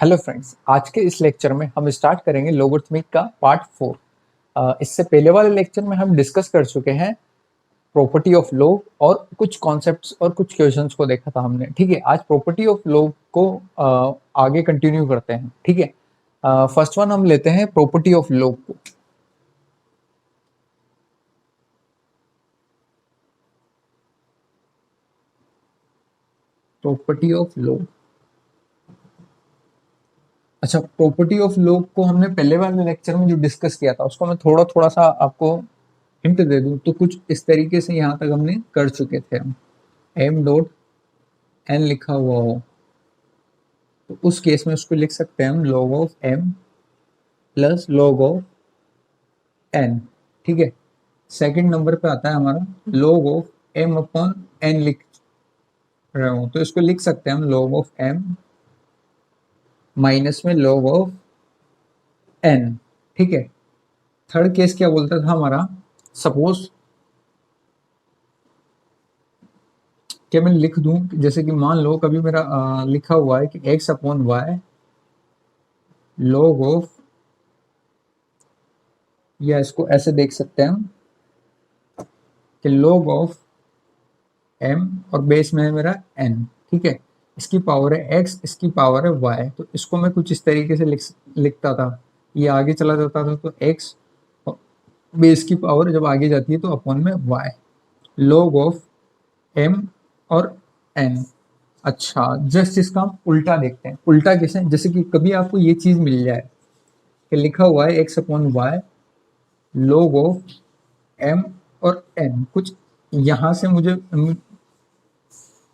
Hello friends, आज के इस लेक्चर में हम स्टार्ट करेंगे लोगरिथमिक का पार्ट 4। इससे पहले वाले लेक्चर में हम डिस्कस कर चुके हैं प्रॉपर्टी ऑफ लॉग और कुछ कॉन्सेप्ट्स और कुछ क्वेश्चंस को देखा था हमने। ठीक है, आज प्रॉपर्टी ऑफ लॉग को आगे कंटिन्यू करते हैं। ठीक है, फर्स्ट वन हम लेते हैं प्रॉपर्टी ऑफ लॉग को। प्रॉपर्टी ऑफ लॉग, अच्छा, प्रॉपर्टी ऑफ लॉग को हमने पहले वाले लेक्चर में जो डिस्कस किया था उसको मैं थोड़ा थोड़ा सा आपको हिंट दे दूं तो कुछ इस तरीके से यहाँ तक हमने कर चुके थे। हम एम डॉट एन लिखा हुआ हो तो उस केस में उसको लिख सकते हैं हम log of M plus log of N. ठीक है, सेकंड नंबर पे आता है हमारा log of M upon N लिख रहे हो तो इसको लिख सकते हैं हम लॉग ऑफ एम माइनस में लॉग ऑफ एन। ठीक है, थर्ड केस क्या बोलता था हमारा, सपोज क्या मैं लिख दूं, जैसे कि मान लो कभी मेरा लिखा हुआ है कि X upon Y log of, या इसको ऐसे देख सकते हैं हम कि लॉग ऑफ एम और बेस में है मेरा एन। ठीक है, इसकी पावर है एक्स, इसकी पावर है वाई, तो इसको मैं कुछ इस तरीके से लिखता था। ये आगे चला जाता था तो एक्स, बेस की पावर जब आगे जाती है तो अपॉन में वाई, लॉग ऑफ एम और एन। अच्छा, जस्ट इसका हम उल्टा देखते हैं। उल्टा कैसे, जैसे कि कभी आपको ये चीज मिल जाए कि लिखा हुआ है X upon Y log of M और एन, कुछ यहां से मुझे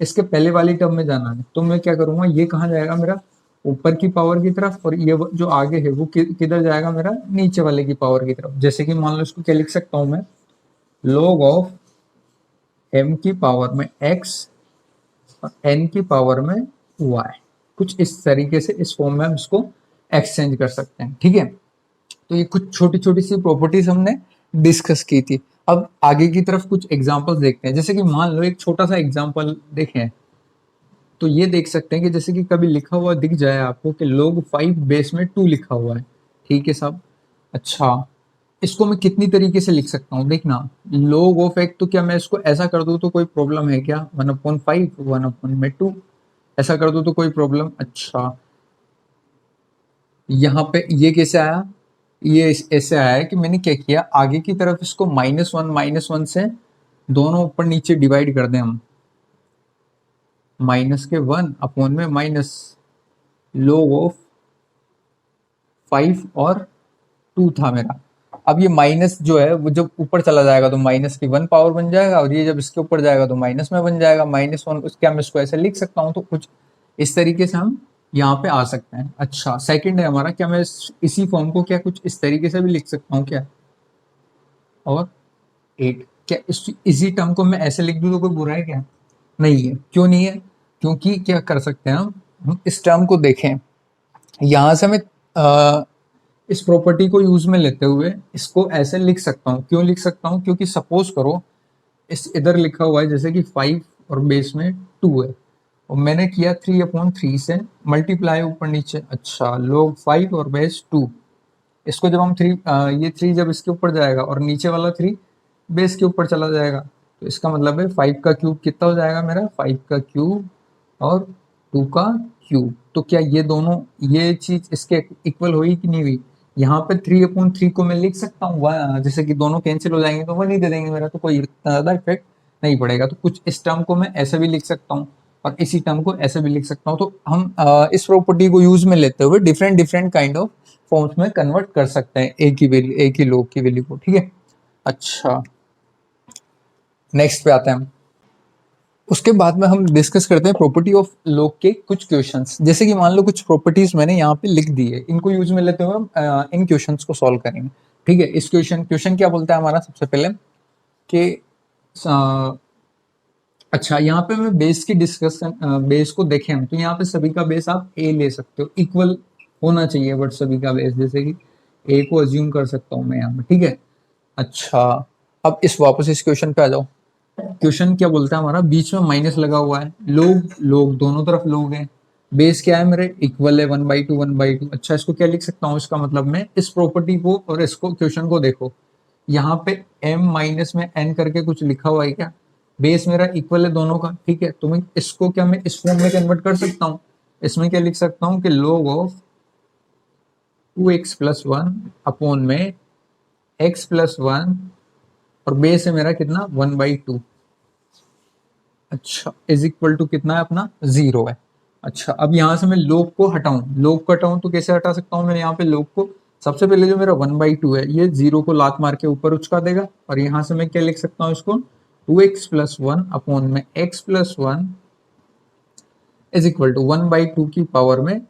इसके पहले वाली टर्म में जाना है तो मैं क्या करूंगा, ये कहाँ जाएगा मेरा ऊपर की पावर की तरफ, और ये जो आगे है वो किधर जाएगा मेरा नीचे वाले की पावर की तरफ। जैसे कि मान लो इसको क्या लिख सकता हूं मैं, लॉग ऑफ एम की पावर में एक्स और एन की पावर में वाई, कुछ इस तरीके से इस फॉर्म में हम इसको एक्सचेंज कर सकते हैं। ठीक है, तो ये कुछ छोटी छोटी सी प्रॉपर्टीज हमने डिस्कस की थी। अब आगे की तरफ कुछ एग्जांपल्स देखते हैं। जैसे कि मान लो एक छोटा सा एग्जांपल देखें तो ये देख सकते हैं कि जैसे कि कभी लिखा हुआ दिख जाए आपको कि log 5 बेस में 2 लिखा हुआ है। ठीक है साहब, अच्छा इसको मैं कितनी तरीके से लिख सकता हूँ, देखना log ऑफ एक, तो क्या मैं इसको ऐसा कर दूं तो कोई प्रॉब्लम है क्या, 1/5 1/2 ऐसा कर दूं तो कोई प्रॉब्लम। अच्छा, यहाँ पे ये कैसे आया, ये ऐसे आया है कि मैंने क्या किया, आगे की तरफ इसको -1 से दोनों ऊपर नीचे डिवाइड कर दें हम, माइनस के 1 अपॉन में माइनस log ऑफ 5 और 2 था मेरा। अब ये माइनस जो है वो जब ऊपर चला जाएगा तो माइनस की 1 पावर बन जाएगा, और ये जब इसके ऊपर जाएगा तो माइनस में बन जाएगा -1। क्या मैं इसको ऐसे लिख सकता हूँ, तो कुछ इस तरीके से हम यहाँ पे आ सकते हैं। अच्छा, सेकंड है हमारा, क्या मैं इसी फॉर्म को क्या कुछ इस तरीके से भी लिख सकता हूँ क्या, और 8, क्या इसी टर्म को मैं ऐसे लिख दूँ तो कोई बुरा है क्या, नहीं है। क्यों नहीं है, क्योंकि क्या कर सकते हैं हम इस टर्म को देखें, यहाँ से मैं इस प्रॉपर्टी को यूज में लेते हुए इसको ऐसे लिख सकता हूँ। क्यों लिख सकता हूँ, क्योंकि सपोज करो इस इधर लिखा हुआ है जैसे कि 5 और बेस में 2 है, और मैंने किया 3/3 से मल्टीप्लाई ऊपर नीचे। अच्छा, log 5 और बेस 2, इसको जब हम ये 3 जब इसके ऊपर जाएगा और नीचे वाला 3 बेस के ऊपर चला जाएगा, तो इसका मतलब है 5 का क्यूब कितना हो जाएगा मेरा, 5 का क्यूब और 2 का क्यूब। तो क्या ये दोनों, ये चीज इसके इक्वल हुई कि नहीं हुई, यहाँ पे 3/3 को मैं लिख सकता हूँ, जैसे कि दोनों कैंसिल हो जाएंगे तो 1 ही दे देंगे मेरा, तो कोई इतना ज्यादा इफेक्ट नहीं पड़ेगा। तो कुछ इस टर्म को मैं ऐसे भी लिख सकता हूँ और इसी टर्म को ऐसे भी लिख सकता हूँ। तो हम इस प्रॉपर्टी को यूज में लेते हुए different different kind of forms में कन्वर्ट कर सकते हैं एक ही वैल्यू, एक ही log की वैल्यू को। ठीक है, अच्छा नेक्स्ट पे आते हैं हम। उसके बाद में हम डिस्कस करते हैं प्रॉपर्टी ऑफ लॉग के कुछ क्वेश्चंस। जैसे कि मान लो कुछ प्रॉपर्टीज मैंने यहाँ पे लिख दी है, इनको यूज में लेते हुए हम इन क्वेश्चंस को सॉल्व करेंगे। ठीक है, इस क्वेश्चन क्या बोलता है हमारा, सबसे पहले कि अच्छा यहाँ पे मैं बेस की डिस्कशन, बेस को देखें हम तो यहाँ पे सभी का बेस आप ए ले सकते हो, इक्वल होना चाहिए बट सभी का बेस, जैसे कि ए को अज्यूम कर सकता हूँ मैं यहाँ पे। ठीक है, अच्छा अब वापस इस क्वेश्चन पे आ जाओ। क्वेश्चन क्या बोलता है हमारा, बीच में माइनस लगा हुआ है, लोग दोनों तरफ लोग हैं, बेस क्या है मेरे, इक्वल है 1/2 1/2। अच्छा इसको क्या लिख सकता हूँ, इसका मतलब मैं इस प्रॉपर्टी को और इसको क्वेश्चन को देखो, यहाँ पे m माइनस में n करके कुछ लिखा हुआ है क्या, बेस मेरा इक्वल है दोनों का, ठीक है। तो मैं इसको क्या मैं इस फॉर्म में कन्वर्ट कर सकता हूँ, इसमें क्या लिख सकता हूँ कि log of 2x plus 1 upon में x प्लस 1, और बेस है मेरा कितना 1/2। अच्छा इज इक्वल टू कितना है अपना 0 है। अच्छा अब यहाँ से मैं लोग को हटाऊं, लोग को हटाऊं तो कैसे हटा सकता हूँ, मैं यहाँ पे लोग को, सबसे पहले जो मेरा 1/2 है ये 0 को लात मार के ऊपर उचका देगा, और यहाँ से मैं क्या लिख सकता हूँ इसको 2x प्लस 1 अपॉन में x plus 1 is equal to 1/2 की पावर में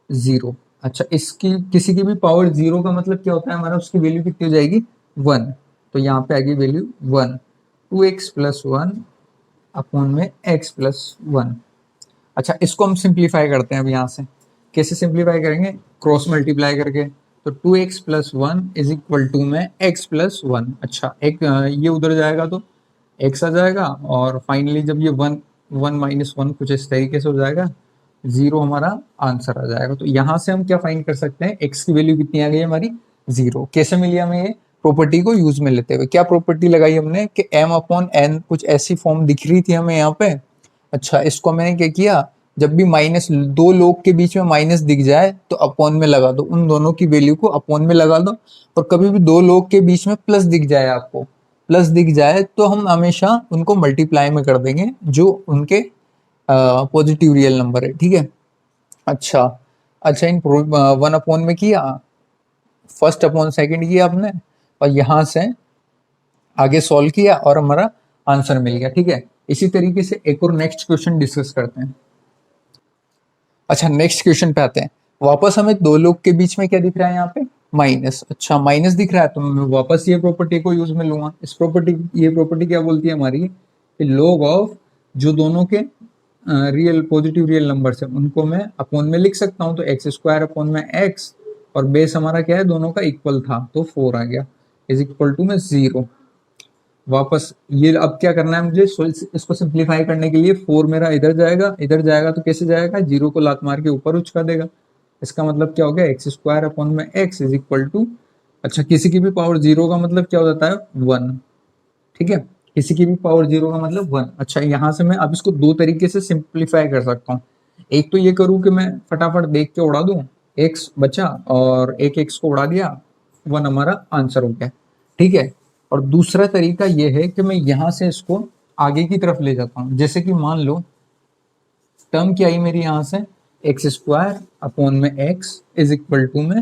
0। अच्छा इसकी किसी की भी पावर 0 का मतलब क्या होता है हमारा, उसकी वैल्यू कितनी हो जाएगी 1, तो यहाँ पे आएगी वैल्यू 1, 2x प्लस 1 अपॉन में x प्लस 1। अच्छा इसको हम सिंप्लीफाई करते हैं अब यहाँ से, कैसे सिंप्लीफाई करेंगे, क्रॉस मल्टीप्लाई करके, तो 2x plus 1 is equal to में x प्लस 1। अच्छा एक ये उधर जाएगा तो x आ जाएगा, और फाइनली जब ये 1 1 माइनस 1 कुछ इस तरीके से हो जाएगा, 0 हमारा आंसर आ जाएगा। तो यहाँ से हम क्या फाइंड कर सकते हैं, x की वैल्यू कितनी आ गई हमारी 0। कैसे मिली हमें ये, प्रॉपर्टी को यूज में लेते हुए। क्या प्रॉपर्टी लगाई हमने कि m अपॉन n कुछ ऐसी फॉर्म दिख रही थी हमें यहाँ पे। अच्छा इसको मैंने क्या किया, जब भी माइनस, दो लोग के बीच में माइनस दिख जाए तो अपॉन में लगा दो, उन दोनों की वैल्यू को अपॉन में लगा दो। और कभी भी दो लोग के बीच में प्लस दिख जाए, आपको प्लस दिख जाए तो हम हमेशा उनको मल्टीप्लाई में कर देंगे जो उनके पॉजिटिव रियल नंबर है, ठीक है। अच्छा अच्छा इन वन अपॉन में किया, फर्स्ट अपॉन सेकंड किया आपने, और यहाँ से आगे सॉल्व किया और हमारा आंसर मिल गया, ठीक है। इसी तरीके से एक और नेक्स्ट क्वेश्चन डिस्कस करते हैं। अच्छा नेक्स्ट क्वेश्चन पे आते हैं। वापस हमें दो लोग के बीच में क्या दिख रहा है यहाँ पे, माइनस। अच्छा माइनस दिख रहा है तो मैं वापस ये प्रॉपर्टी को यूज में लूंगा। इस प्रॉपर्टी, ये प्रॉपर्टी क्या बोलती है हमारी, कि log ऑफ जो दोनों के रियल पॉजिटिव रियल नंबर है उनको मैं अपॉन में लिख सकता हूँ, तो एक्स स्क्वायर अपॉन में एक्स, और बेस हमारा क्या है दोनों का इक्वल था तो 4 आ गया, इज इक्वल टू में 0। वापस ये अब क्या करना है मुझे, इसको सिंप्लीफाई करने के लिए 4 मेरा इधर जाएगा, इधर जाएगा तो कैसे जाएगा, 0 को लात मार के ऊपर उचका देगा। इसका मतलब क्या हो गया, एक्स स्क्वायर अपॉन में एक्स इज इक्वल टू, अच्छा किसी की भी पावर 0 का मतलब क्या हो जाता है 1, ठीक है। किसी की भी पावर 0 का मतलब 1। अच्छा यहाँ से मैं अब इसको दो तरीके से सिंप्लीफाई कर सकता हूँ। एक तो ये करूँ कि मैं फटाफट देख के उड़ा दूं, एक्स बचा और एक एक्स को उड़ा दिया, 1 हमारा आंसर हो गया, ठीक है। और दूसरा तरीका ये है कि मैं यहाँ से इसको आगे की तरफ ले जाता हूँ। जैसे कि मान लो टर्म क्या आई मेरी यहाँ से, एक्स स्क्वायर अपॉन में एक्स इज इक्वल टू में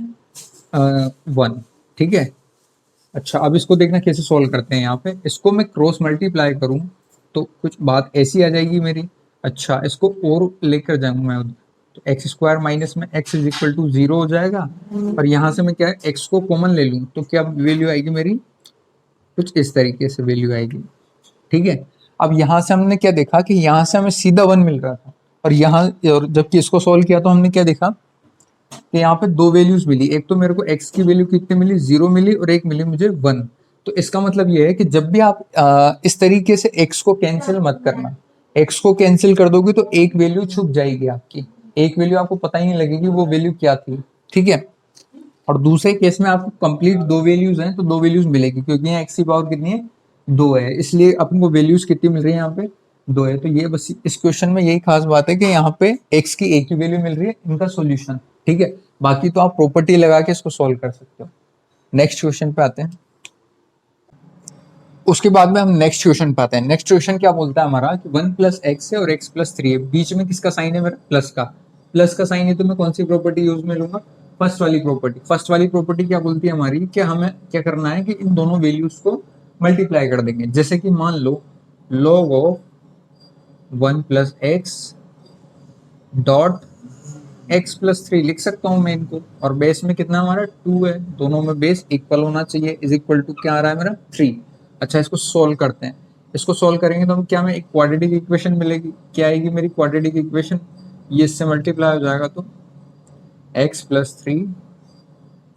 1, ठीक है। अच्छा अब इसको देखना कैसे सॉल्व करते हैं। यहाँ पे इसको मैं क्रॉस मल्टीप्लाई करूँ तो कुछ बात ऐसी आ जाएगी मेरी। अच्छा इसको और लेकर जाऊँ मैं उधर, तो एक्स स्क्वायर माइनस में एक्स इज इक्वल टू 0 हो जाएगा, और यहाँ से मैं क्या है एक्स को कॉमन ले लूँ तो क्या वैल्यू आएगी मेरी, कुछ इस तरीके से वैल्यू आएगी, ठीक है। अब यहाँ से हमने क्या देखा कि यहाँ से हमें सीधा 1 मिल रहा था, और यहाँ और जबकि इसको सॉल्व किया तो हमने क्या देखा कि यहाँ पे दो वैल्यूज मिली। एक तो मेरे को x की वैल्यू कितनी मिली, 0 मिली, और एक मिली मुझे 1। तो इसका मतलब ये है कि जब भी आप इस तरीके से x को कैंसिल मत करना। x को कैंसिल कर दोगे तो एक वैल्यू छुप जाएगी आपकी, एक वैल्यू आपको पता ही नहीं लगेगी वो वैल्यू क्या थी, ठीक है। और दूसरे केस में आपको कंप्लीट दो वैल्यूज हैं तो दो वैल्यूज मिलेगी, क्योंकि यहाँ x की पावर कितनी है 2 है, इसलिए अपन को वैल्यूज कितनी मिल रही है यहाँ पे 2 है। तो ये बस इस क्वेश्चन में यही खास बात है कि यहाँ पे x की एक ही वैल्यू मिल रही है, इनका सॉल्यूशन, ठीक है। बाकी तो आप प्रॉपर्टी लगा के इसको सॉल्व कर सकते हो। नेक्स्ट क्वेश्चन पे आते हैं। उसके बाद में हम नेक्स्ट क्वेश्चन पे आते हैं। नेक्स्ट क्वेश्चन क्या बोलता है हमारा कि 1 प्लस एक्स है और x प्लस 3 है, बीच में किसका साइन है मेरा, प्लस का। प्लस का साइन है तो मैं कौन सी प्रॉपर्टी यूज में लूंगा, फर्स्ट वाली प्रॉपर्टी। फर्स्ट वाली प्रॉपर्टी क्या बोलती है हमारी कि हमें क्या करना है कि इन दोनों वैल्यूज को मल्टीप्लाई कर देंगे। जैसे कि मान लो log of 1 plus x dot x plus 3 लिख सकता हूँ मैं इनको, और बेस में कितना हमारा 2 है, दोनों में बेस इक्वल होना चाहिए, इज इक्वल टू क्या आ रहा है मेरा 3। अच्छा इसको सोल्व करते हैं। इसको सोल्व करेंगे तो हम क्या, हमें एक क्वाड्रेटिक इक्वेशन मिलेगी। क्या आएगी मेरी क्वाड्रेटिक इक्वेशन, ये इससे मल्टीप्लाई हो जाएगा तो x plus 3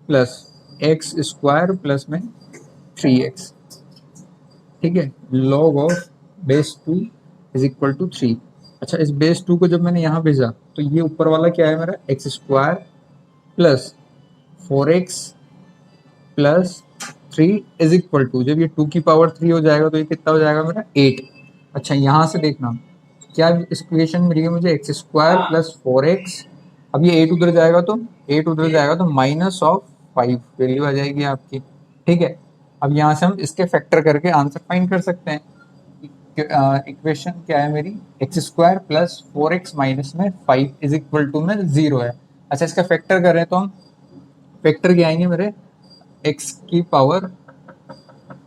plus X square plus में 3x, ठीक है। log of base 2 is equal to 3। अच्छा इस बेस 2 को जब मैंने यहाँ भेजा तो ये ऊपर वाला क्या है मेरा X square plus 4x plus 3 is equal to, जब ये 2 की पावर 3 हो जाएगा तो ये कितना हो जाएगा मेरा 8। अच्छा यहाँ से देखना क्या इस इक्वेशन मिल गई मुझे एक्स स्क्वायर प्लस 4x, अब ये 8 उधर जाएगा तो 8 उधर जाएगा तो माइनस ऑफ 5 वैल्यू आ जाएगी आपकी। ठीक है, अब यहाँ से हम इसके फैक्टर करके आंसर फाइंड कर सकते हैं। इक्वेशन क्या है मेरी x square plus 4x minus में 5 इज इक्वल टू में 0 है। अच्छा इसका फैक्टर करें तो हम फैक्टर क्या आएंगे मेरे x की पावर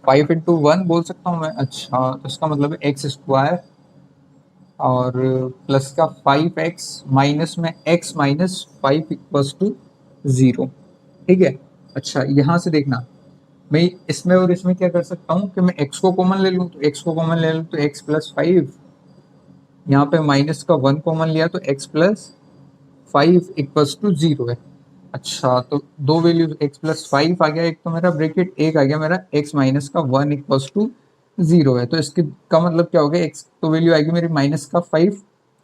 5 इंटू 1 बोल सकता हूँ मैं। अच्छा तो इसका मतलब है एक्स स्क्वायर और प्लस का 5x माइनस में x माइनस 5 इक्वल्स टू 0। ठीक है, अच्छा यहाँ से देखना मैं इसमें और इसमें क्या कर सकता हूँ कि मैं x को कॉमन ले लूँ, तो x को कॉमन ले लूँ तो x प्लस 5, यहाँ पे माइनस का 1 कॉमन लिया तो x प्लस 5 इक्वल्स टू 0 है। अच्छा तो दो वैल्यूज x प्लस 5 आ गया, एक तो मेरा ब्रैकेट, एक आ गया मेरा x माइनस का 1 इक्वल्स टू 0 है। तो इसके का मतलब क्या हो गया, x तो वैल्यू आएगी मेरी माइनस का 5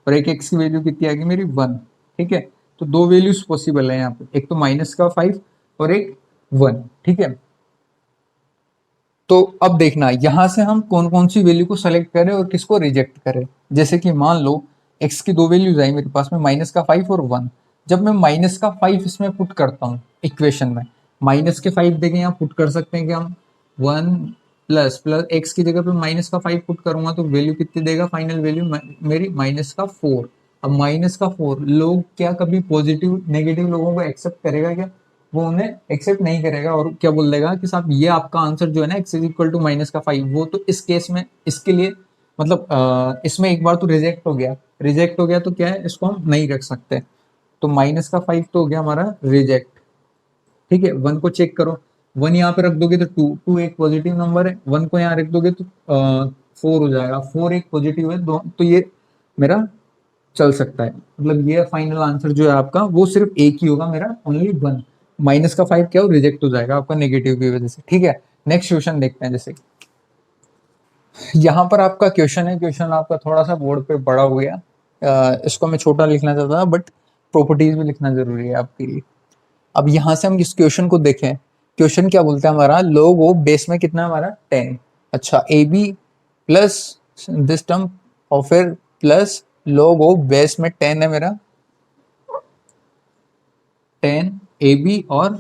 और एक x की वैल्यू कितनी आएगी मेरी 1। ठीक है, तो दो वैल्यूज पॉसिबल है यहाँ पे, एक तो माइनस का 5 और एक 1। ठीक है, तो अब देखना यहाँ से हम कौन कौन सी वैल्यू को सेलेक्ट करें और किसको रिजेक्ट करें। जैसे कि मान लो x की दो वैल्यूज आई मेरे पास में माइनस का 5 और 1, जब मैं माइनस का 5 इसमें पुट करता हूँ इक्वेशन में, माइनस के 5 देखें यहाँ पुट कर सकते हैं कि हम 1 प्लस प्लस एक्स की जगह पे माइनस का 5 पुट करूंगा तो वैल्यू कितनी देगा, फाइनल वैल्यू मेरी माइनस का 4। अब माइनस का 4 लोग क्या कभी पॉजिटिव नेगेटिव लोगों को एक्सेप्ट करेगा क्या, वो उन्हें एक्सेप्ट नहीं करेगा और क्या बोल देगा कि साहब ये आपका आंसर जो है ना X is equal to minus का 5, वो तो इस केस में इसके लिए मतलब इसमें एक बार तो रिजेक्ट हो गया, रिजेक्ट हो गया तो क्या है इसको हम नहीं रख सकते, तो माइनस का 5 तो हो गया हमारा रिजेक्ट। ठीक है, 1 को चेक करो, 1 यहाँ पे रख दोगे तो 2, 2 एक पॉजिटिव नंबर है, 1 को यहाँ रख दोगे तो 4 हो जाएगा, 4 एक पॉजिटिव है, तो ये मेरा चल सकता है। मतलब ये फाइनल आंसर जो है आपका वो सिर्फ एक ही होगा मेरा, ओनली 1। माइनस का 5 क्या हो रिजेक्ट हो जाएगा आपका नेगेटिव की वजह से। ठीक है, नेक्स्ट क्वेश्चन देखते हैं। जैसे यहाँ पर आपका क्वेश्चन है, क्वेश्चन आपका थोड़ा सा बोर्ड पे बड़ा हो गया, इसको मैं छोटा लिखना चाहता था बट प्रॉपर्टीज भी लिखना जरूरी है आपके लिए। अब यहाँ से हम इस क्वेश्चन को देखें, क्वेश्चन क्या बोलता है हमारा, लोग वो बेस में कितना है हमारा 10। अच्छा A B plus this term और फिर प्लस लोग वो बेस में 10 है मेरा 10 ए बी और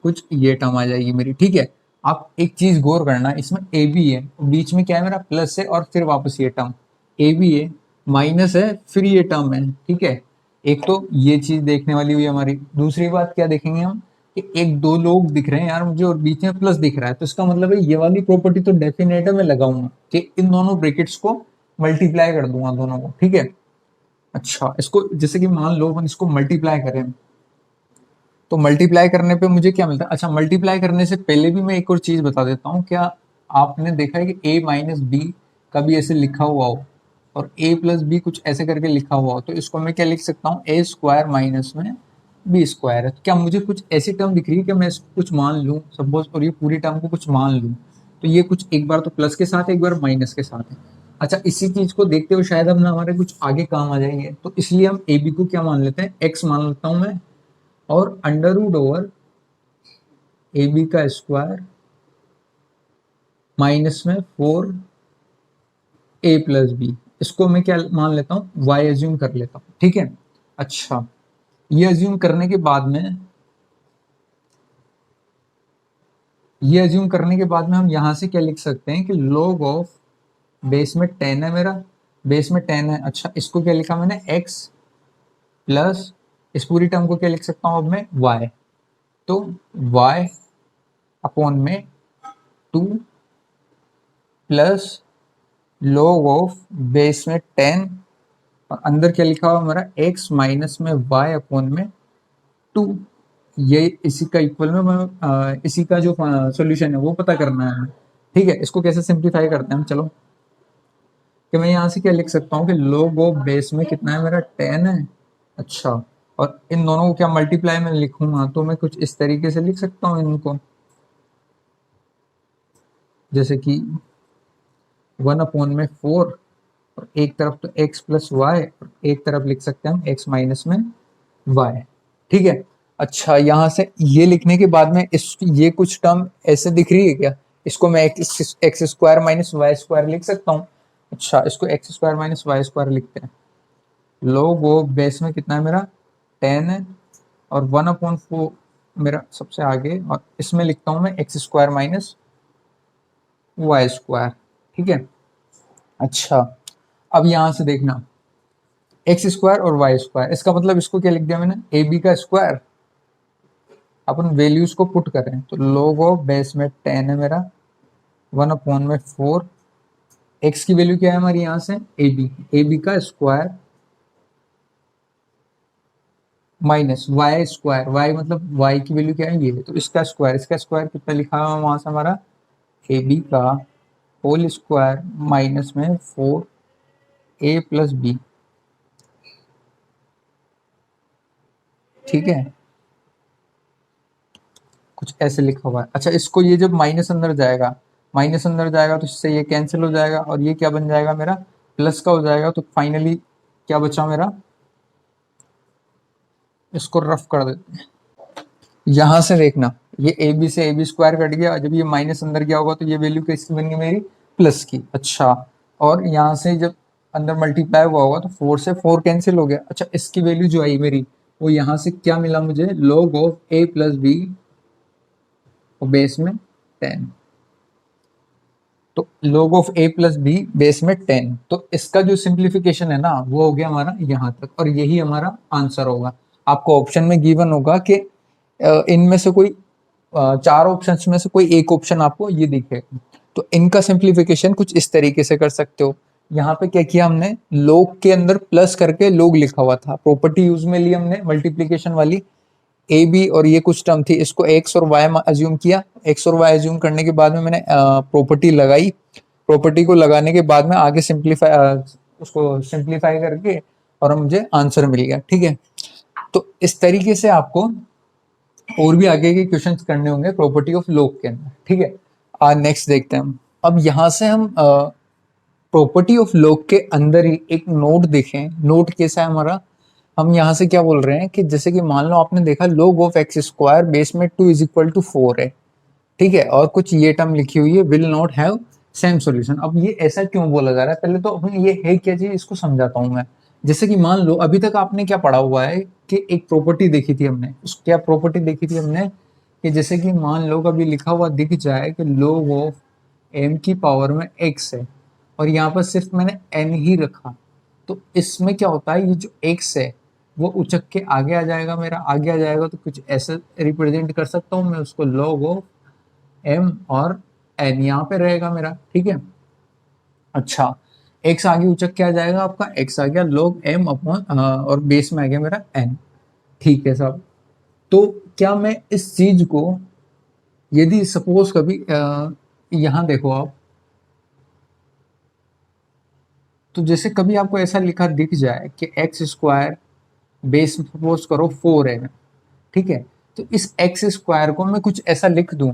कुछ ये टर्म आ जाएगी मेरी। ठीक है, आप एक चीज गौर करना, इसमें ए बी है, बीच में क्या है मेरा प्लस है और फिर वापस ये टर्म ए बी है, माइनस है फिर ये टर्म है। ठीक है, एक तो ये चीज देखने वाली हुई हमारी। दूसरी बात क्या देखेंगे हम कि एक दो लोग दिख रहे हैं यार मुझे और बीच में प्लस दिख रहा है, तो इसका मतलब है ये वाली प्रॉपर्टी तो डेफिनेट है, मैं लगाऊंगा कि इन दोनों ब्रैकेट्स को मल्टीप्लाई कर दूंगा दोनों को। ठीक है, अच्छा इसको जैसे कि मान लो हम इसको मल्टीप्लाई करें तो मल्टीप्लाई करने पे मुझे क्या मिलता है। अच्छा मल्टीप्लाई करने से पहले भी मैं एक और चीज बता देता हूँ, क्या आपने देखा है कि a माइनस बी कभी ऐसे लिखा हुआ हो और a प्लस बी कुछ ऐसे करके लिखा हुआ हो, तो इसको मैं क्या लिख सकता हूँ ए स्क्वायर माइनस में बी स्क्वायर है। तो क्या मुझे कुछ ऐसी टर्म दिख रही है कि मैं इसको कुछ मान लूँ सपोज और ये पूरी टर्म को कुछ मान लूँ, तो ये कुछ एक बार तो प्लस के साथ है एक बार माइनस के साथ है। अच्छा इसी चीज को देखते हुए शायद हम ना हमारे कुछ आगे काम आ जाएंगे, तो इसलिए हम ए बी को क्या मान लेते हैं एक्स मान लेता हूँ मैं, और under root over A B का स्क्वायर माइनस में 4 ए प्लस बी, इसको मैं क्या मान लेता हूँ वाई एज्यूम कर लेता हूँ। ठीक है, अच्छा ये एज्यूम करने के बाद में हम यहां से क्या लिख सकते हैं कि log ऑफ बेस में 10 है मेरा, बेस में 10 है। अच्छा इसको क्या लिखा मैंने x प्लस इस पूरी टर्म को क्या लिख सकता हूं अब मैं y, तो y अपॉन में 2 प्लस log ऑफ बेस में 10 और अंदर क्या लिखा हुआ हमारा x माइनस में y अपॉन में 2। ये इसी का इक्वल में इसी का जो सॉल्यूशन है वो पता करना है हमें। ठीक है, इसको कैसे सिंप्लीफाई करते हैं हम, चलो कि मैं यहाँ से क्या लिख सकता हूँ कि log ऑफ बेस में कितना है मेरा 10 है। अच्छा और इन दोनों को क्या मल्टीप्लाई में लिखूंगा तो मैं कुछ इस तरीके से लिख सकता हूँ इनको, जैसे कि 1 अपॉन में 4 और एक तरफ तो x प्लस वाई, और एक तरफ लिख सकते हैं हम x माइनस में y। ठीक है। अच्छा, यहाँ से ये लिखने के बाद में इस ये कुछ टर्म ऐसे दिख रही है क्या? इसको मैं X square minus Y square लिख सकता हूँ। अच्छा, इसको X square minus Y square लिखते हैं। लोग वो बेस में कितना है मेरा 10 है, और 1/4 मेरा सबसे आगे, और इसमें लिखता हूँ मैं X square minus Y square. ठीक है। अच्छा, अब यहां से देखना एक्स स्क्वायर और वाई स्क्वायर, इसका मतलब इसको क्या लिख दिया मैंने, ए बी का स्क्वायर। अपन वैल्यूज को पुट करें तो log ऑफ बेस में 10 है मेरा, 1/4, एक्स की वैल्यू क्या है हमारी यहां से ए बी का square minus Y square, Y मतलब वाई की वैल्यू क्या है ये, तो इसका स्क्वायर कितना लिखा हुआ है वहां से हमारा ए बी का होल स्क्वायर माइनस में 4 a प्लस बी। ठीक है, कुछ ऐसे लिखा हुआ है। अच्छा, इसको ये जब माइनस अंदर जाएगा तो इससे ये कैंसिल हो जाएगा, और ये क्या बन जाएगा मेरा प्लस का हो जाएगा। तो फाइनली क्या बचा मेरा, इसको रफ कर देते हैं। यहां से देखना, ये ए बी से ए बी स्क्वायर कट गया, जब ये माइनस अंदर गया होगा तो ये वैल्यू किसकी बन गई मेरी, प्लस की। अच्छा, और यहाँ से जब अंदर मल्टीप्लाई हुआ होगा तो 4 से 4 कैंसिल हो गया। अच्छा, इसकी वैल्यू जो आई मेरी, वो यहाँ से क्या मिला मुझे, log of a plus B और बेस में 10। तो log of a plus B base में 10, तो इसका जो सिंप्लीफिकेशन है ना वो हो गया हमारा यहाँ तक, और यही हमारा आंसर होगा। आपको ऑप्शन में गिवन होगा कि इनमें से कोई चार ऑप्शंस में से कोई एक ऑप्शन आपको ये दिखेगा। तो इनका सिंप्लीफिकेशन कुछ इस तरीके से कर सकते हो। यहाँ पे क्या किया हमने, log के अंदर प्लस करके log लिखा हुआ था, प्रॉपर्टी यूज में ली हमने मल्टीप्लीकेशन वाली। ए बी और ये कुछ टर्म थी, इसको एक्स और वाई अज्यूम किया। एक्स और वाई अज्यूम करने के बाद में मैंने प्रॉपर्टी लगाई। प्रॉपर्टी को लगाने के बाद में आगे उसको सिंप्लीफाई करके और मुझे आंसर मिल गया। ठीक है, तो इस तरीके से आपको और भी आगे के क्वेश्चंस करने होंगे प्रॉपर्टी ऑफ लॉग के अंदर। ठीक है, आज नेक्स्ट देखते हैं हम। अब यहाँ से हम प्रॉपर्टी ऑफ लॉग के अंदर ही एक नोट देखें। नोट कैसा है हमारा, हम यहाँ से क्या बोल रहे हैं कि जैसे कि मान लो आपने देखा log of x square base में 2 इज इक्वल टू 4 है। ठीक है, और कुछ ये टर्म लिखी हुई है will not have same solution. अब ये ऐसा क्यों बोला जा रहा है, पहले तो अपन ये है क्या चीज इसको समझाता हूँ मैं। जैसे कि मान लो अभी तक आपने क्या पढ़ा हुआ है कि एक प्रॉपर्टी देखी थी हमने, उस क्या प्रॉपर्टी देखी थी हमने कि जैसे कि मान लो कभी लिखा हुआ दिख जाए कि log ऑफ m की पावर में x है, और यहाँ पर सिर्फ मैंने n ही रखा, तो इसमें क्या होता है, ये जो x है वो उचक के आगे आ जाएगा, मेरा आगे आ जाएगा। तो कुछ ऐसे रिप्रेजेंट कर सकता हूँ मैं उसको, log ऑफ m और n यहाँ पे रहेगा मेरा। ठीक है। अच्छा, x आगे उचक के आ जाएगा, आपका x आ गया log m अपॉन और बेस में आ गया मेरा n। ठीक है साहब, तो क्या मैं इस चीज को, यदि सपोज कभी यहाँ देखो आप, तो जैसे कभी आपको ऐसा लिखा दिख जाए कि एक्स स्क्वायर बेस सपोज करो 4 है। ठीक है, तो इस एक्स स्क्वायर को मैं कुछ ऐसा लिख दूं,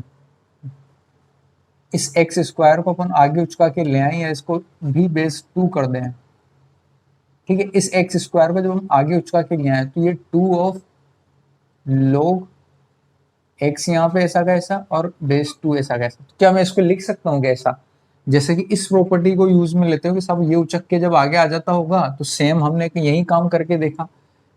इस एक्स स्क्वायर को अपन आगे उचका के ले आए या इसको भी बेस 2 कर दें। ठीक है, इस एक्स स्क्वायर को जब हम आगे उचका के ले आए तो ये 2 ऑफ log एक्स यहाँ पे ऐसा कैसा और बेस 2 ऐसा कैसा। तो क्या मैं इसको लिख सकता हूँ कैसा, जैसे कि इस प्रॉपर्टी को यूज में लेते हो कि सब ये उचक के जब आगे आ जाता होगा, तो सेम हमने यही काम करके देखा।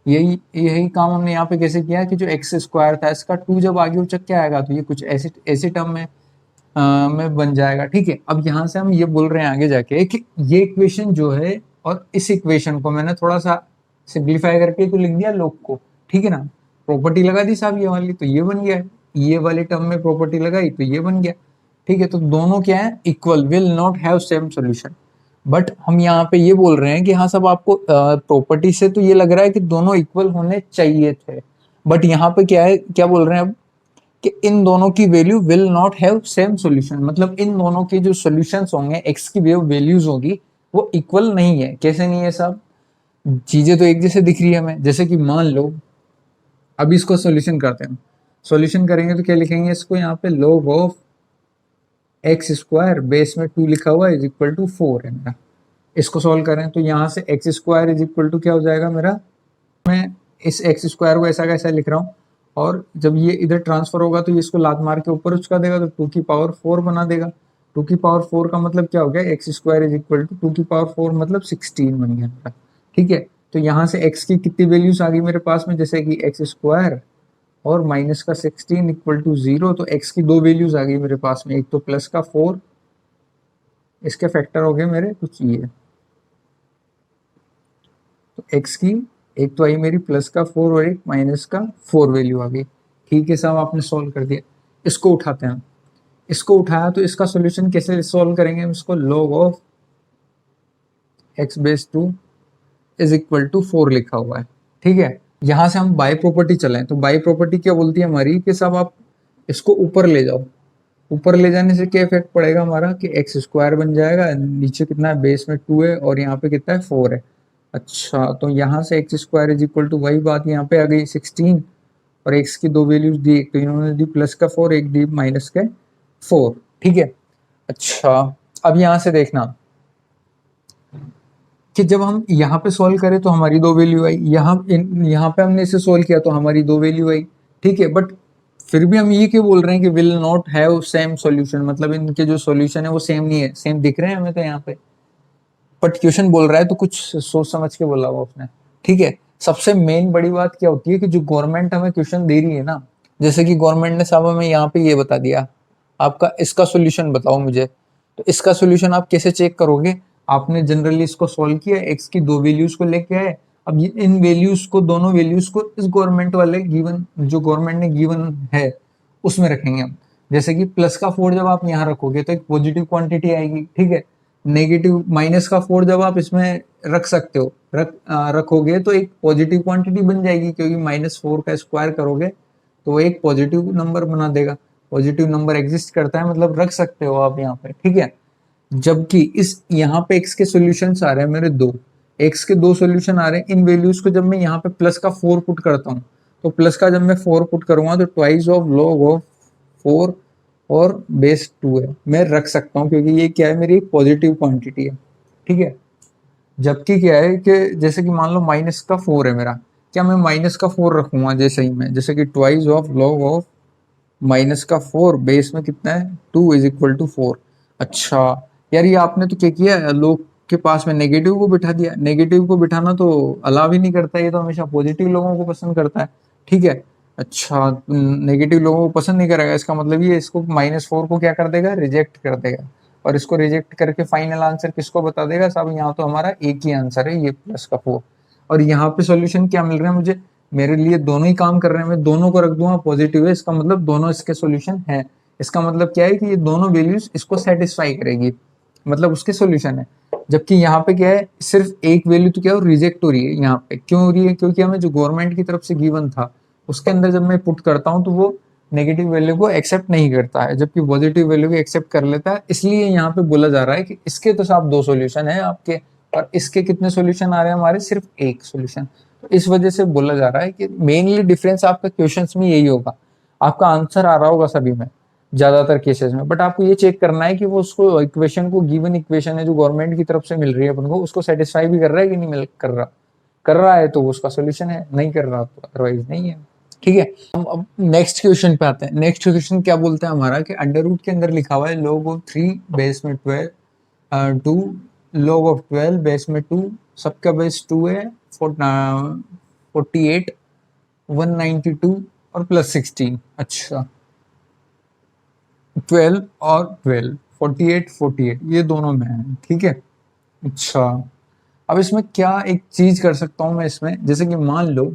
यही यही काम हमने यहाँ पे कैसे किया कि जो एक्स स्क्वायर था इसका 2 जब आगे उचक के आएगा तो ये कुछ ऐसे ऐसे टर्म में बन जाएगा। ठीक है, अब यहाँ से हम ये बोल रहे हैं आगे जाके कि ये इक्वेशन जो है, और इस इक्वेशन को मैंने थोड़ा सा सिंप्लीफाई करके तो लिख दिया लोग को। ठीक है ना, प्रॉपर्टी लगा दी साहब ये वाली, तो ये बन गया। ये वाले टर्म में प्रॉपर्टी लगाई तो ये बन गया। ठीक है, तो दोनों क्या है, equal, will not have same solution. But हम यहाँ पे ये बोल रहे हैं कि हाँ सब आपको प्रॉपर्टी से तो ये लग रहा है कि दोनों इक्वल होने चाहिए थे, बट यहाँ पे क्या है, क्या बोल रहे हैं अब कि इन दोनों की value will not have same solution, मतलब इन दोनों के जो सॉल्यूशंस होंगे, एक्स की वैल्यूज होगी वो इक्वल नहीं है। कैसे नहीं है साहब, चीजें तो एक जैसे दिख रही है हमें। जैसे कि मान लो अभी इसको सॉल्यूशन करते हैं, सॉल्यूशन करेंगे तो क्या लिखेंगे इसको, यहाँ पे log of x square base में 2 लिखा हुआ इज इक्वल टू 4 है मेरा। इसको सॉल्व करें तो यहाँ से X square is equal to क्या हो जाएगा मेरा, मैं इस एक्स स्क्वायर को ऐसा कैसा लिख रहा हूँ, और जब ये इधर ट्रांसफर होगा तो ये इसको लात मार के ऊपर उचका देगा तो 2 की पावर 4 बना देगा। 2 की पावर 4 का मतलब क्या हो गया, X square is equal to 2 की पावर 4 मतलब 16 बन गया मेरा। ठीक है, तो यहाँ से एक्स की कितनी वैल्यूज आ गई मेरे पास में, जैसे कि एक्स स्क्वायर और माइनस का 16 इक्वल टू 0, तो एक्स की दो वैल्यूज आ गई मेरे पास में, एक तो प्लस का 4, इसके फैक्टर हो गए मेरे कुछ ये, तो एक्स की एक तो आई मेरी प्लस का 4 और एक माइनस का 4 वैल्यू आ गई। ठीक है साहब, आपने सॉल्व कर दिया। इसको उठाते हैं, इसको उठाया तो इसका सॉल्यूशन कैसे सॉल्व करेंगे हम, इसको log of x/2 is equal to 4 लिखा हुआ है। ठीक है, यहां से हम बाय प्रॉपर्टी चलें तो बाय प्रॉपर्टी क्या बोलती है हमारी कि साहब आप इसको ऊपर ले जाओ, ऊपर ले जाने से क्या इफेक्ट पड़ेगा हमारा कि एक्स स्क्वायर बन जाएगा, नीचे कितना है बेस में 2 है और यहाँ पे कितना है 4 है। अच्छा, तो यहाँ से X square is equal to वही बात यहाँ पे आ गई 16, और एक्स की दो वैल्यूज दी, तो इन्होंने दी प्लस का 4, एक दी माइनस के 4। ठीक है, अच्छा अब यहाँ से देखना कि जब हम यहाँ पे सॉल्व करें तो हमारी दो वैल्यू आई, यहाँ पे हमने इसे सॉल्व किया तो हमारी दो वैल्यू आई। ठीक है, बट फिर भी हम ये क्यों बोल रहे हैं कि will not have same solution, मतलब इनके जो सॉल्यूशन है वो सेम नहीं है, सेम दिख रहे हैं हमें तो यहाँ पे, बट क्वेश्चन बोल रहा है तो कुछ सोच समझ के बोला हुआ उसने। ठीक है, सबसे मेन बड़ी बात क्या होती है कि जो गवर्नमेंट हमें क्वेश्चन दे रही है ना, जैसे कि गवर्नमेंट ने साहब हमें यहाँ पे ये बता दिया, आपका इसका सोल्यूशन बताओ मुझे, तो इसका सोल्यूशन आप कैसे चेक करोगे, आपने जनरली इसको सॉल्व किया, एक्स की दो वैल्यूज को लेके आए, अब इन वैल्यूज को, दोनों वैल्यूज को इस गवर्नमेंट वाले गिवन, जो गवर्नमेंट ने गिवन है उसमें रखेंगे हम। जैसे कि प्लस का 4 जब आप यहाँ रखोगे तो एक पॉजिटिव क्वांटिटी आएगी। ठीक है, नेगेटिव माइनस का 4 जब आप इसमें रख सकते हो, रखोगे तो एक पॉजिटिव क्वांटिटी बन जाएगी, क्योंकि -4 का स्क्वायर करोगे तो एक पॉजिटिव नंबर बना देगा। पॉजिटिव नंबर एग्जिस्ट करता है, मतलब रख सकते हो आप यहाँ पे। ठीक है, जबकि इस यहाँ पे एक्स के सोल्यूशन आ रहे हैं मेरे दो, एक्स के दो सोल्यूशन आ रहे हैं, इन वैल्यूज को जब मैं यहाँ पे प्लस का 4 पुट करता हूँ, तो प्लस का जब मैं 4 पुट करूंगा तो ट्वाइस ऑफ log ऑफ 4 और बेस 2 है, मैं रख सकता हूँ क्योंकि ये क्या है, मेरी एक पॉजिटिव क्वांटिटी है। ठीक है, जबकि क्या है कि जैसे कि मान लो माइनस का 4 है मेरा, क्या मैं माइनस का 4 रखूंगा जैसे ही मैं, जैसे कि twice of log of minus का 4 बेस में कितना है 2 इज इक्वल टू 4। अच्छा यार, ये आपने तो क्या किया, लोग के पास में नेगेटिव को बिठा दिया, नेगेटिव को बिठाना तो अलाव ही नहीं करता, ये तो हमेशा पॉजिटिव लोगों को पसंद करता है। ठीक है, अच्छा नेगेटिव लोगों को पसंद नहीं करेगा, इसका मतलब ये इसको -4 को क्या कर देगा, रिजेक्ट कर देगा, और इसको रिजेक्ट करके फाइनल आंसर किसको बता देगा साहब, यहाँ तो हमारा एक ही आंसर है, ये प्लस का 4। और यहाँ पे सॉल्यूशन क्या मिल रहा है मुझे, मेरे लिए दोनों ही काम कर रहे हैं, मैं दोनों को रख दूंगा पॉजिटिव है, इसका मतलब दोनों इसके सॉल्यूशन है। इसका मतलब क्या है कि ये दोनों वैल्यूज इसको सेटिस्फाई करेगी, मतलब उसके सॉल्यूशन है। जबकि यहाँ पे क्या है, सिर्फ एक वैल्यू तो क्या है रिजेक्ट हो रही है, यहाँ पे क्यों हो रही है, क्योंकि हमें जो गवर्नमेंट की तरफ से गिवन था उसके अंदर जब मैं पुट करता हूँ तो वो नेगेटिव वैल्यू को एक्सेप्ट नहीं करता है, जबकि पॉजिटिव वैल्यू को एक्सेप्ट कर लेता है। इसलिए यहाँ पे बोला जा रहा है कि इसके तो साहब दो सॉल्यूशन है आपके, और इसके कितने सॉल्यूशन आ रहे हैं हमारे, सिर्फ एक सॉल्यूशन। तो इस वजह से बोला जा रहा है कि मेनली डिफरेंस आपका क्वेश्चंस में यही होगा, आपका आंसर आ रहा होगा सभी में ज्यादातर केसेस में, बट आपको ये चेक करना है कि वो उसको इक्वेशन को, गिवन इक्वेशन है जो गवर्नमेंट की तरफ से मिल रही है अपन को, उसको सेटिस्फाई भी कर रहा है कि नहीं मिल कर रहा, कर रहा है तो उसका सोल्यूशन है, नहीं कर रहा तो अदरवाइज नहीं है। ठीक है, हम अब नेक्स्ट क्वेश्चन पे आते हैं। नेक्स्ट क्वेश्चन क्या बोलता है हमारा कि अंडर रूट के अंदर लिखा हुआ है log ऑफ 3 बेस में 12 2 log ऑफ 12 बेस में 2, सबका बेस 2 है, 48 192 और प्लस 16। अच्छा 12 और 12 48 48 ये दोनों में है। ठीक है, अच्छा अब इसमें क्या एक चीज कर सकता हूं मैं इसमें, जैसे कि मान लो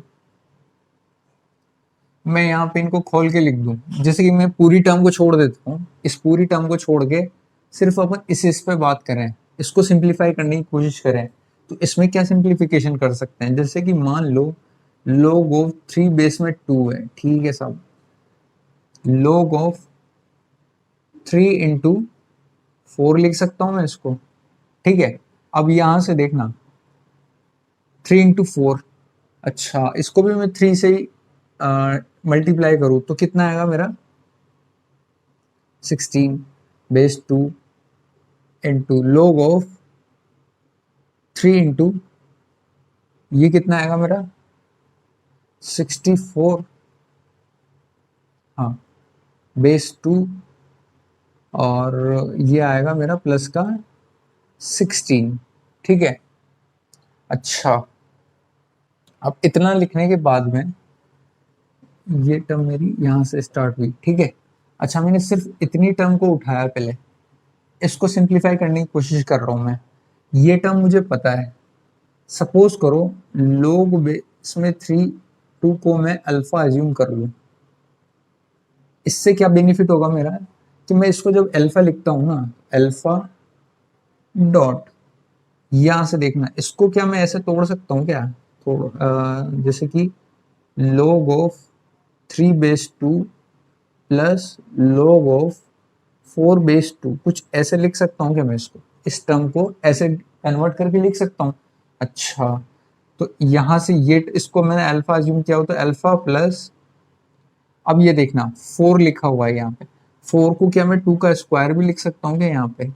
मैं यहाँ पे इनको खोल के लिख दूं, जैसे कि मैं पूरी टर्म को छोड़ देता हूँ, इस पूरी टर्म को छोड़ के सिर्फ अपन इस पे बात करें, इसको सिंप्लीफाई करने की कोशिश करें, तो इसमें क्या सिंप्लीफिकेशन कर सकते हैं, जैसे कि मान लो log ऑफ 3 बेस में 2 है। ठीक है साहब, log ऑफ 3 इंटू 4 लिख सकता हूं मैं इसको। ठीक है, अब यहां से देखना 3 इंटू 4, अच्छा इसको भी मैं 3 से ही मल्टीप्लाई करूँ तो कितना आएगा मेरा 16 base 2 into log of 3 into ये कितना आएगा मेरा 64, हाँ, बेस 2, और ये आएगा मेरा प्लस का 16। ठीक है। अच्छा, अब इतना लिखने के बाद में ये टर्म मेरी यहाँ से स्टार्ट हुई। ठीक है। अच्छा, मैंने सिर्फ इतनी टर्म को उठाया, पहले इसको सिंप्लीफाई करने की कोशिश कर रहा हूँ मैं। ये टर्म मुझे पता है, सपोज करो लोग बेस में 2 को मैं अल्फा एज्यूम कर लूँ, इससे क्या बेनिफिट होगा मेरा कि मैं इसको जब अल्फा लिखता हूँ ना, अल्फा डॉट, यहाँ से देखना इसको क्या मैं ऐसे तोड़ सकता हूँ क्या, जैसे कि log of 3 base 2 plus log of 4 base 2, कुछ ऐसे लिख सकता हूँ क्या मैं इसको, इस टर्म को ऐसे कन्वर्ट करके लिख सकता हूँ। अच्छा, तो यहाँ से ये इसको मैंने अल्फा अज्यूम किया हो, तो अल्फा प्लस, अब ये देखना 4 लिखा हुआ है यहाँ पे, 4 को क्या मैं 2 का स्क्वायर भी लिख सकता हूँ क्या यहाँ पे।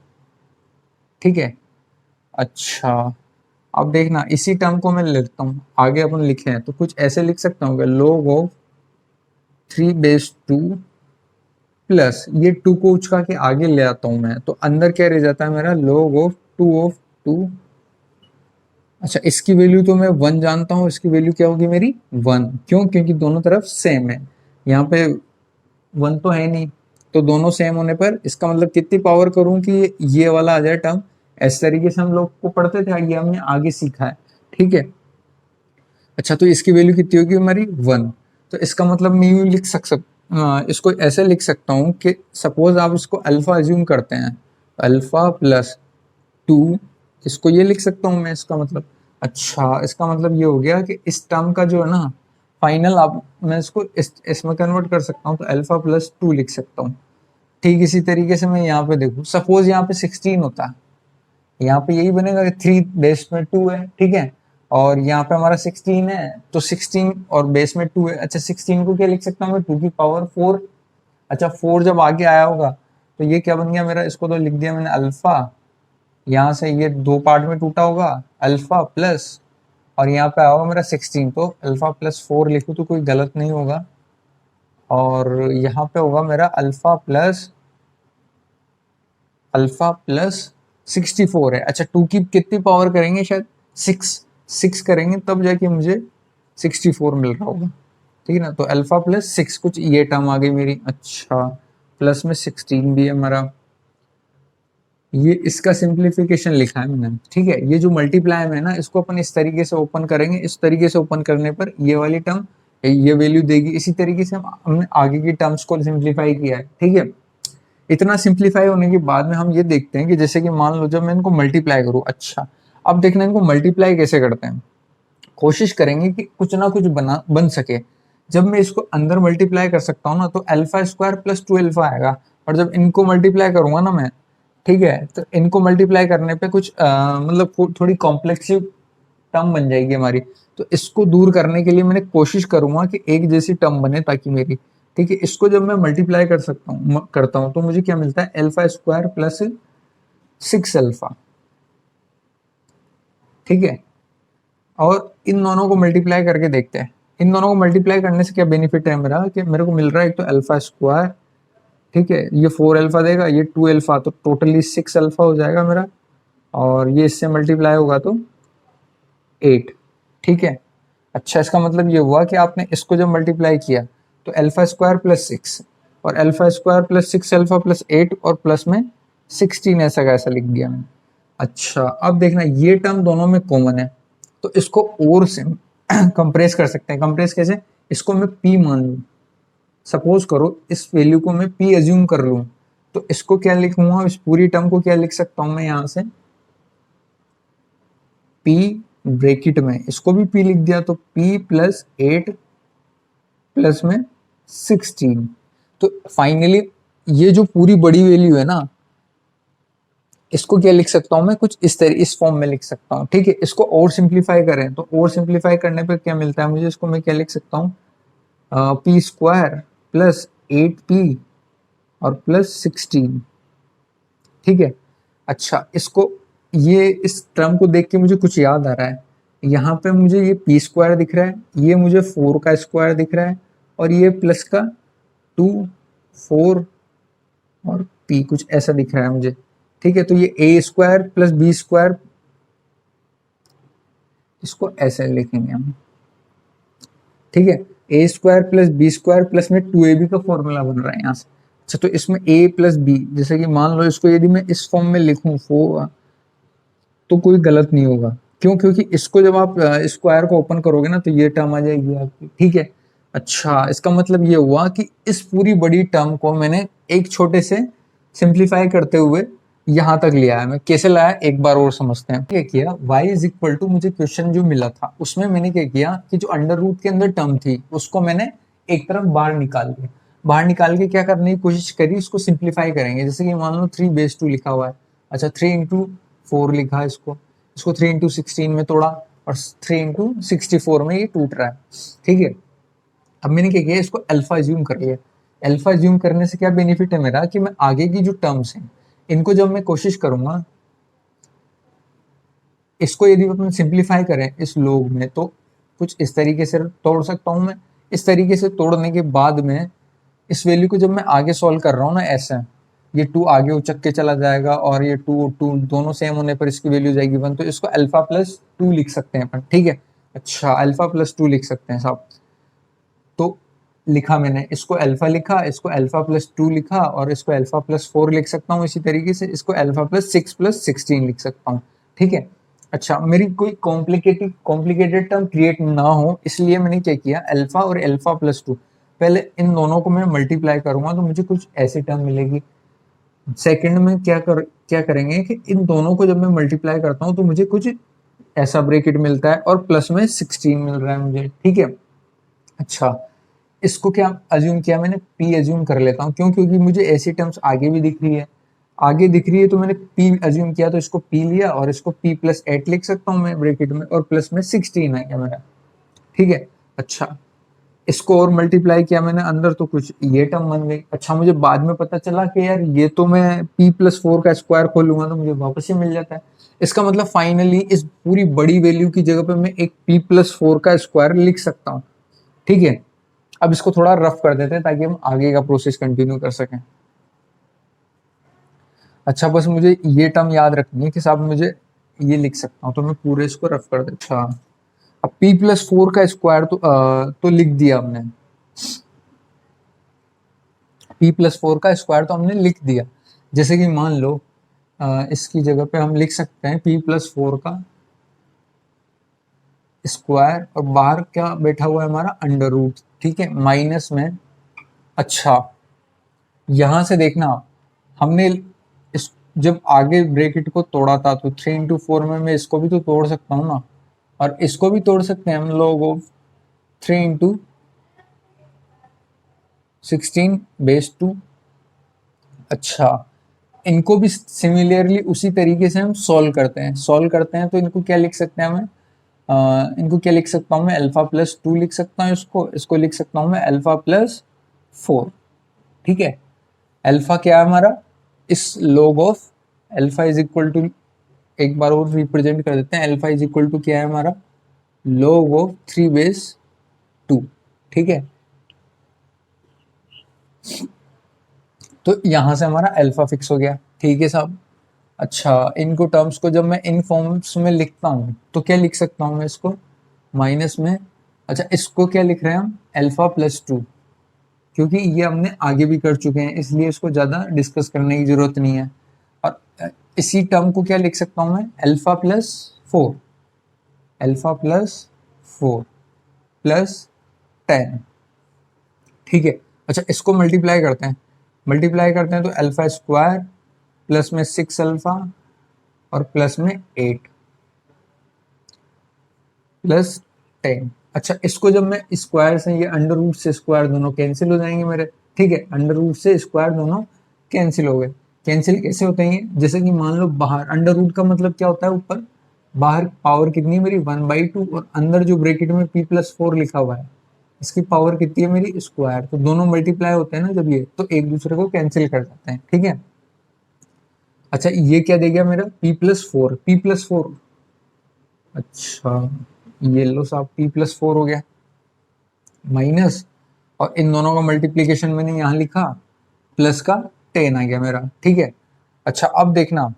ठीक है। अच्छा, अब देखना इसी टर्म को मैं लिखता हूँ, आगे अपन लिखे हैं तो कुछ ऐसे लिख सकता हूँ, log ऑफ 3 बेस 2 प्लस ये 2 को उचका के आगे ले आता हूँ मैं, तो अंदर क्या रह जाता है मेरा, log ऑफ 2। अच्छा, इसकी वैल्यू तो मैं 1 जानता हूँ, इसकी वैल्यू क्या होगी मेरी 1, क्यों, क्योंकि दोनों तरफ सेम है, यहाँ पे 1 तो है नहीं, तो दोनों सेम होने पर इसका मतलब कितनी पावर करूं कि ये वाला आ जाए टर्म। इस तरीके से हम लोग को पढ़ते थे, ये हमने आगे सीखा है। ठीक है। अच्छा, तो इसकी वैल्यू कितनी होगी हमारी 1, तो इसका मतलब मैं यूं लिख इसको ऐसे लिख सकता हूँ कि सपोज आप इसको अल्फा अज्यूम करते हैं, अल्फा प्लस 2, इसको ये लिख सकता हूँ मैं, इसका मतलब। अच्छा, इसका मतलब ये हो गया कि इस टर्म का जो है ना फाइनल, आप मैं इसको इसमें कन्वर्ट कर सकता हूँ, तो अल्फा प्लस 2 लिख सकता हूँ। ठीक इसी तरीके से मैं यहाँ पे देखूँ, सपोज यहाँ पे 16 होता है, यहाँ पे यही बनेगा कि 3 बेस में 2 है। ठीक है। और यहाँ पे हमारा 16 है, तो 16 और बेस में 2 है। अच्छा, 16 को क्या लिख सकता हूँ मैं, 2 की पावर 4। अच्छा, 4 जब आगे आया होगा तो ये क्या बन गया मेरा, इसको तो लिख दिया मैंने अल्फा, यहाँ से ये 2 पार्ट में टूटा होगा, अल्फा प्लस, और यहाँ पे आया होगा मेरा 16, तो अल्फा प्लस 4 लिखूँ तो कोई गलत नहीं होगा। और यहाँ पे होगा मेरा अल्फा प्लस 64 है। अच्छा, 2 की कितनी पावर करेंगे, शायद 6 करेंगे तब जाके मुझे 64 मिल रहा होगा। ठीक है ना, तो अल्फा प्लस 6, कुछ ये टर्म आ गई मेरी। अच्छा, प्लस में 16 भी है हमारा, ये इसका सिंप्लीफिकेशन लिखा है मैंने। ठीक है। ये जो मल्टीप्लाई में है ना, इसको अपन इस तरीके से ओपन करेंगे, इस तरीके से ओपन करने पर ये वाली टर्म ये वैल्यू देगी। इसी तरीके से हमने आगे की टर्म्स को सिंप्लीफाई किया है। ठीक है। इतना सिंप्लीफाई होने के बाद में हम ये देखते हैं कि जैसे कि मान लो जब मैं इनको मल्टीप्लाई करूँ, अच्छा अब देखना इनको मल्टीप्लाई कैसे करते हैं, कोशिश करेंगे कि कुछ ना कुछ बन सके। जब मैं इसको अंदर मल्टीप्लाई कर सकता हूँ ना, तो अल्फा स्क्वायर प्लस 2 अल्फा आएगा, और जब इनको मल्टीप्लाई करूंगा ना मैं, ठीक है, तो इनको मल्टीप्लाई करने पे कुछ मतलब थोड़ी कॉम्प्लेक्स टर्म बन जाएगी हमारी। तो इसको दूर करने के लिए मैंने कोशिश करूंगा कि एक जैसी टर्म बने ताकि मेरी, ठीक है, इसको जब मैं मल्टीप्लाई करता हूँ तो मुझे क्या मिलता है, अल्फा स्क्वायर प्लस 6 अल्फा। ठीक है। और इन दोनों को मल्टीप्लाई करके देखते हैं, इन दोनों को मल्टीप्लाई करने से क्या बेनिफिट है मेरा, कि मेरे को मिल रहा है एक तो अल्फा स्क्वायर, ठीक है, ये 4 अल्फा देगा, ये 2 अल्फा, तो टोटली 6 अल्फा हो जाएगा मेरा, और ये इससे मल्टीप्लाई होगा तो 8। ठीक है। अच्छा, इसका मतलब ये हुआ कि आपने इसको जब मल्टीप्लाई किया तो अल्फा स्क्वायर प्लस 6, और alpha square plus 6 alpha plus 8, और प्लस में 16, ऐसा कैसा लिख दिया मैंने। अच्छा, अब देखना ये टर्म दोनों में कॉमन है, तो इसको और से कंप्रेस कर सकते हैं। कंप्रेस कैसे, इसको मैं p मान लूँ, सपोज करो इस वैल्यू को मैं p एज्यूम कर लूँ, तो इसको क्या लिखूंगा, इस पूरी टर्म को क्या लिख सकता हूँ मैं यहाँ से, p ब्रैकेट में इसको भी p लिख दिया, तो p प्लस 8 प्लस में 16। तो फाइनली ये जो पूरी बड़ी वैल्यू है ना, इसको क्या लिख सकता हूं मैं, कुछ इस फॉर्म में लिख सकता हूँ। ठीक है। इसको और सिंप्लीफाई करें तो और सिंप्लीफाई करने पे क्या मिलता है मुझे, इसको मैं क्या लिख सकता हूँ, पी स्क्वायर प्लस 8p और प्लस 16। ठीक है। अच्छा, इसको ये इस टर्म को देख के मुझे कुछ याद आ रहा है। यहाँ पे मुझे ये पी स्क्वायर दिख रहा है, ये मुझे 4 का स्क्वायर दिख रहा है, और ये प्लस का 2 4 और पी कुछ ऐसा दिख रहा है मुझे। ठीक है, तो ये A square plus B square, इसको ऐसे लिखेंगे हम। ठीक है, A square plus B square plus में 2ab का फॉर्मूला बन रहा है यहाँ से। अच्छा, तो इसमें a प्लस बी, जैसे कि मान लो इसको यदि मैं इस फॉर्म में लिखूं तो कोई गलत नहीं होगा। क्यों? क्योंकि इसको जब आप स्क्वायर को ओपन करोगे ना तो ये टर्म आ जाएगी आपकी। ठीक है, अच्छा इसका मतलब ये हुआ कि इस पूरी बड़ी टर्म को मैंने एक छोटे से सिंप्लीफाई करते हुए यहाँ तक लिया है। मैं कैसे लाया एक बार और समझते हैं। क्या किया, y इज इक्वल टू, मुझे क्वेश्चन जो मिला था उसमें मैंने क्या किया कि जो अंडर रूट के अंदर टर्म थी उसको मैंने एक तरफ बाहर निकाल दिया। बाहर निकाल के क्या करने की कोशिश करी, इसको सिंप्लीफाई करेंगे। जैसे कि मान लो 3/2 लिखा हुआ है। अच्छा, 3/4 लिखा है, इसको 3/16 में तोड़ा और 3/64 में ये टूट रहा है। ठीक है, अब मैंने क्या किया, इसको अल्फा ज्यूम कर लिया। अल्फा ज्यूम करने से क्या बेनिफिट है मेरा कि मैं आगे की जो टर्म्स हैं इनको जब मैं कोशिश करूंगा, इसको यदि अपन सिंप्लीफाई करें इस लोग में, तो कुछ इस तरीके से तोड़ सकता हूं मैं। इस तरीके से तोड़ने के बाद में इस वैल्यू को जब मैं आगे सॉल्व कर रहा हूँ ना, ऐसे ये 2 आगे उचक के चला जाएगा और ये 2 दोनों सेम होने पर इसकी वैल्यू जाएगी 1, तो इसको अल्फा प्लस 2 लिख सकते हैं अपन। ठीक है, अच्छा अल्फा प्लस 2 लिख सकते हैं साहब। तो लिखा मैंने, इसको अल्फा लिखा, इसको अल्फा प्लस 2 लिखा, और इसको अल्फा प्लस 4 लिख सकता हूँ। इसी तरीके से इसको अल्फा प्लस 6 प्लस 16 लिख सकता हूँ। ठीक है, अच्छा मेरी कोई कॉम्प्लिकेटेड टर्म क्रिएट ना हो इसलिए मैंने क्या किया, अल्फा और अल्फा प्लस 2, पहले इन दोनों को मैं मल्टीप्लाई करूंगा तो मुझे कुछ ऐसी टर्म मिलेगी। सेकंड में क्या करेंगे कि इन दोनों को जब मैं मल्टीप्लाई करता हूँ तो मुझे कुछ ऐसा ब्रैकेट मिलता है और प्लस में 16 मिल रहा है मुझे। ठीक है, अच्छा इसको क्या अज्यूम किया मैंने, पी अज्यूम कर लेता हूँ। क्यों? क्योंकि मुझे ऐसी टर्म्स आगे भी दिख रही है, तो मैंने पी अज्यूम किया, तो इसको पी लिया और इसको पी प्लस 8 लिख सकता हूँ मैं ब्रैकेट में, और प्लस में 16 है क्या मेरा। ठीक है, अच्छा इसको और मल्टीप्लाई किया मैंने अंदर, तो कुछ ये टर्म बन गई। अच्छा मुझे बाद में पता चला कि यार ये तो मैं p प्लस 4 का स्क्वायर खोलूंगा तो मुझे वापस ही मिल जाता है। इसका मतलब फाइनली इस पूरी बड़ी वैल्यू की जगह पे मैं एक p प्लस 4 का स्क्वायर लिख सकता हूँ। ठीक है, अब इसको थोड़ा रफ कर देते हैं ताकि हम आगे का प्रोसेस कंटिन्यू कर सकें। अच्छा बस मुझे ये टर्म याद रखनी है कि साहब मुझे ये लिख सकता हूँ, तो मैं पूरे इसको रफ कर देता। अच्छा, अब p+4 का स्क्वायर तो लिख दिया हमने, p+4 का स्क्वायर तो हमने लिख दिया। जैसे कि मान लो इसकी जगह पे हम लिख सकते हैं p+4 का स्क्वायर, और बाहर क्या बैठा हुआ है हमारा अंडर रूट। ठीक है, माइनस में। अच्छा यहां से देखना, हमने इस जब आगे ब्रैकेट को तोड़ा था तो 3/4 में मैं इसको भी तो तोड़ सकता हूँ ना, और इसको भी तोड़ सकते हैं हम लोग 3/16 अच्छा इनको भी सिमिलरली उसी तरीके से हम सॉल्व करते हैं तो इनको क्या लिख सकते हैं हमें, इनको क्या लिख सकता हूँ मैं, अल्फा प्लस 2 लिख सकता हूँ, इसको लिख सकता हूँ मैं अल्फा प्लस 4। ठीक है, अल्फा क्या है हमारा, इस log of alpha is equal to, एक बार और रिप्रेजेंट कर देते हैं, अल्फा इज इक्वल टू क्या है हमारा, log ऑफ 3/2। ठीक है, तो यहां से हमारा अल्फा फिक्स हो गया। ठीक है साहब, अच्छा इनको टर्म्स को जब मैं इन फॉर्म्स में लिखता हूँ तो क्या लिख सकता हूँ मैं इसको माइनस में। अच्छा इसको क्या लिख रहे हैं हम, अल्फा प्लस 2, क्योंकि ये हमने आगे भी कर चुके हैं इसलिए इसको ज़्यादा डिस्कस करने की ज़रूरत नहीं है। और इसी टर्म को क्या लिख सकता हूँ मैं, alpha plus 4, alpha plus 4 plus 10। ठीक है, अच्छा इसको मल्टीप्लाई करते हैं तो अल्फा स्क्वायर प्लस में 6 अल्फा और प्लस में 8 प्लस 10। अच्छा इसको जब मैं स्क्वायर से, ये अंडर रूट से स्क्वायर दोनों कैंसिल हो जाएंगे मेरे। ठीक है, अंडर रूट से स्क्वायर दोनों कैंसिल हो गए। कैंसिल कैसे होते हैं, जैसे कि मान लो बाहर अंडर रूट का मतलब क्या होता है, ऊपर बाहर पावर कितनी मेरी 1/2, और अंदर जो ब्रैकेट में p+4 लिखा हुआ है इसकी पावर कितनी है मेरी, स्क्वायर। तो दोनों मल्टीप्लाई होते हैं ना जब ये, तो एक दूसरे को कैंसिल कर जाते हैं। ठीक है, अच्छा ये क्या दे गया मेरा P+4, अच्छा ये लो साहब P+4 हो गया माइनस, और इन दोनों का मल्टीप्लीकेशन मैंने यहाँ लिखा, प्लस का 10 आ गया मेरा, ठीक है। अच्छा अब देखना,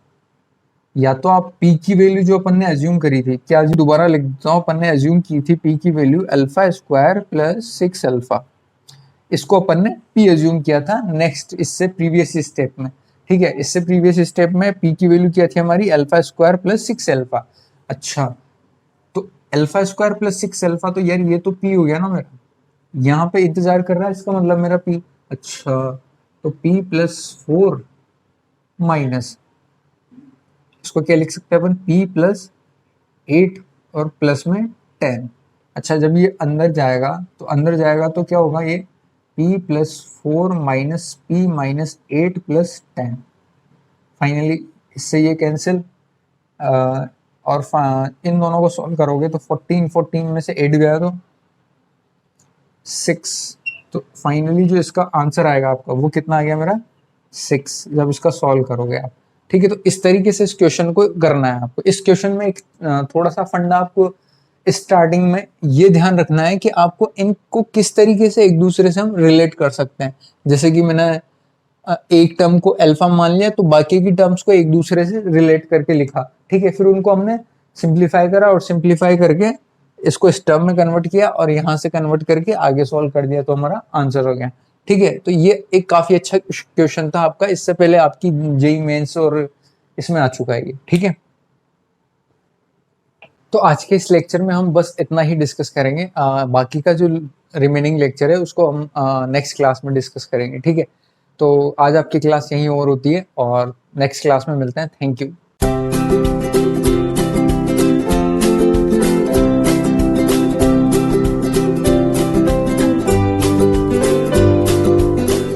या तो आप P की वैल्यू जो अपन ने एज्यूम करी थी, क्या जी दोबारा लिख देता हूँ, अपन ने एज्यूम की थी P की value alpha square plus 6 alpha, इसको अपन ने P एज्यूम किया था नेक्स्ट इससे प्रीवियस स्टेप में, ठीक है। इससे प्रीवियस स्टेप में P की वैल्यू क्या थी हमारी, अल्फा स्क्वायर प्लस 6 अल्फा। अच्छा तो अल्फा स्क्वायर प्लस 6 अल्फा, तो यार ये तो P हो गया ना मेरा, यहाँ पे इंतजार कर रहा है, इसका मतलब मेरा P। अच्छा तो P+4 माइनस, इसको क्या लिख सकते हैं अपन, P+8 और प्लस में 10। अच्छा जब ये अंदर जाएगा तो क्या होगा, ये P+4 minus P-8 plus 10, finally इससे ये कैंसिल, और इन दोनों को सॉल्व करोगे तो 14 में से 8 गया तो 6, तो फाइनली जो इसका आंसर आएगा आपका वो कितना आ गया मेरा 6, जब इसका सॉल्व करोगे आप, ठीक है। तो इस तरीके से इस क्वेश्चन को करना है आपको। इस क्वेश्चन में एक थोड़ा सा फंडा आपको स्टार्टिंग में ये ध्यान रखना है कि आपको इनको किस तरीके से एक दूसरे से हम रिलेट कर सकते हैं। जैसे कि मैंने एक टर्म को अल्फा मान लिया तो बाकी की टर्म्स को एक दूसरे से रिलेट करके लिखा, ठीक है। फिर उनको हमने सिंप्लीफाई करा और सिंप्लीफाई करके इसको इस टर्म में कन्वर्ट किया और यहाँ से कन्वर्ट करके आगे सॉल्व कर दिया, तो हमारा आंसर हो गया, ठीक है। तो ये एक काफी अच्छा क्वेश्चन था आपका, इससे पहले आपकी जेई मेंस और इसमें आ चुका है ये, ठीक है। तो आज के इस लेक्चर में हम बस इतना ही डिस्कस करेंगे, बाकी का जो रिमेनिंग लेक्चर है उसको हम नेक्स्ट क्लास में डिस्कस करेंगे, ठीक है। तो आज आपकी क्लास यहीं ओवर होती है और नेक्स्ट क्लास में मिलते हैं, थैंक यू।